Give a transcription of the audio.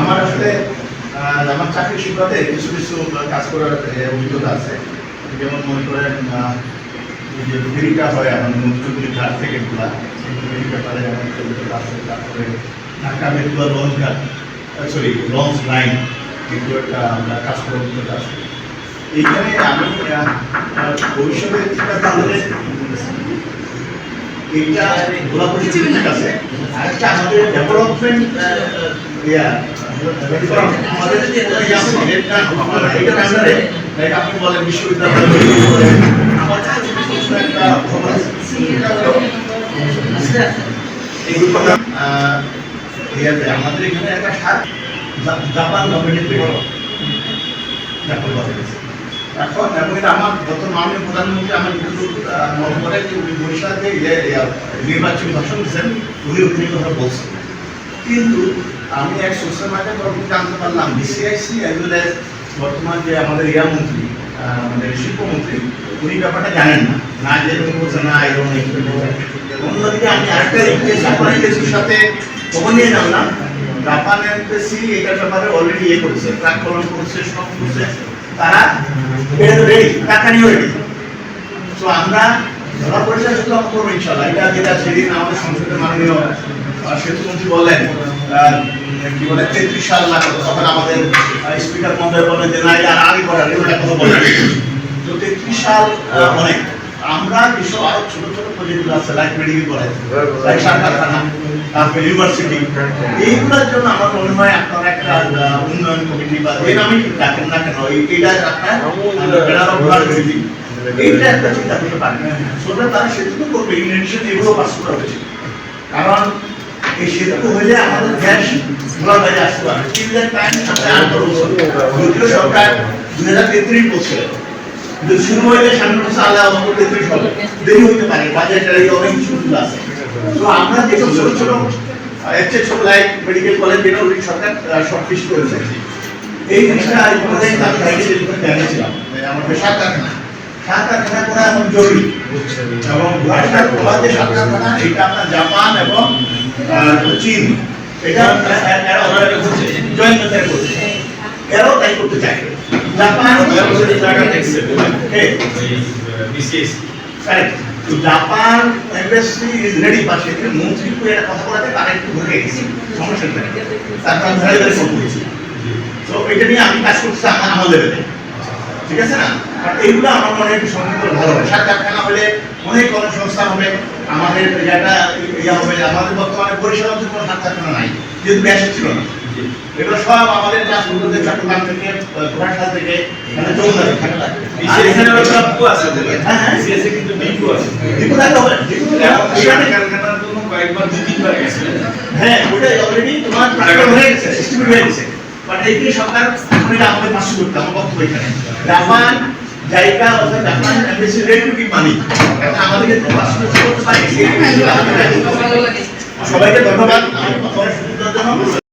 আমার আসলে আমার চাকরির সুবাদে কিছু কিছু কাজ করার অভিজ্ঞতা আছে। যেমন মনে করেন যে ফেরিটা হয় আমাদের মুখ্যমন্ত্রী ঘাট থেকে খোলা ফেরি ব্যাপারে আমার অভিজ্ঞতা আছে। তারপরে ঢাকা মেট্রো লঞ্চ ঘাট লঞ্চ লাইন কিন্তু একটা আমরা কাজ করার অভিজ্ঞতা আছে। এইখানে আমি ভবিষ্যতে তাহলে এইটা ঘোরা পরিস্থিতি আছে। আরেকটা আমাদের ডেভেলপমেন্ট আপনি বলেন বিশ্ববিদ্যালয় আমাদের এখানে একটা জাপান গভর্নমেন্টের এখন এবং এটা আমার গত মাননীয় প্রধানমন্ত্রী আমার মনে করে যে উনি বরিশালে নির্বাচনী ভাষণ দিচ্ছেন, উনি ওখানে কথা বলছেন। কিন্তু আমি এক সোশ্যাল মিডিয়া তরফে জানতে পারলাম বিসিআইসি অ্যাজ ওয়েল এজ বর্তমান যে আমাদের মন্ত্রী আমাদের শিল্পমন্ত্রী উনি ব্যাপারটা জানেন না, না যেরকম বলছে না এরকম। অন্যদিকে আমি আরেকটা জাপান এমবেসির সাথে খবর নিয়ে জানলাম জাপান এমবেসি এটার ব্যাপারে অলরেডি করেছে, প্রাক্কলন করেছে, সব করছে, তারা এটা তো রেডি, টাকা নিয়েও রেডি। তো আমরা ধরা পরিচয় শুধু আমরা করবো ইনশাল্লাহ। এটা যেটা সেদিন আমাদের সংসদের মাননীয় সেতুমন্ত্রী বললেন কি বলে 33 সাল লাগবে, তখন আমাদের স্পিকার মহোদয় বলেন যে না এটা আগে করার এটা কথা বলেন। তো 33 সাল অনেক। আমরা বিশ্ব আরো ছোট ছোট প্রজেক্ট আছে লাইক মেডিকেল কলেজ, লাইক কারখানা, তারপর ইউনিভার্সিটি, এইগুলোর জন্য আমার মনে হয় আপনারা একটা উন্নয়ন কমিটি বা যে নামই ডাকেন না কেন এইটা আপনার এইটা একটা চিন্তা করতে পারেন। সোজা তারা সেতু করবে, ইউনিয়ন এগুলো পাস করা হয়েছে। কারণ এই সেতু হইলে আমাদের গ্যাস ঘোরার বাইরে আসতে পারবে। যদিও সরকার 2033 বলছে, কিন্তু শুরু হইলে সামনে বছর আল্লাহ 33 হবে, দেরি হইতে পারে, বাজেটের অনেক কিছু আছে। তো আমরা যেসব ছোট ছোট ছোট লাইক মেডিকেল কলেজ যেটা সরকার সবকিছ করেছে, এই জিনিসটা জানিয়েছিলাম আমাদের সাত কারখানা করা এমন জরুরি। এবং যে সাত কারখানা এটা আপনার জাপান এবং চীন এটা জয়েন্ট ভেঞ্চার করছে, এরাও তাই করতে চায়। Japan Japan embassy is ready, বা সেখানে মন্ত্রীকে একটা কথা বলাতে তারা একটু ঢুকে গেছে, সমস্যা নেই, তারপর ধরে ধরে ফোন করেছি। তো এটা নিয়ে আমি কাজ করছি আমার লেভেলে, ঠিক আছে না? আর এইগুলো আমার মনে হয় একটু সংযুক্ত ভালো হবে। সাত কারখানা হলে অনেক কর্মসংস্থান হবে, আমাদের জায়গাটা ইয়া হবে। আমাদের বর্তমানে বরিশাল অঞ্চলে কোনো সাত কারখানা নাই, যেহেতু গ্যাস ছিল না। এগুলো সব আমাদের ক্লাসগুলোতে চট্টগ্রাম থেকে ঘোড়াশাল থেকে যমুনা হ্যাঁ ওটাই অলরেডি তোমার হয়ে গেছে, এস্টিমেট হয়ে গেছে। বাট এইগুলি সরকার আমাদের পাশে করতে আমার বক্তব্য এখানে জাপান জায়গা অর্থাৎ Japan embassy red to give money, আমাদেরকে পাশে করতে পারে। সবাইকে ধন্যবাদ আমার কথা শুনতে জন্য।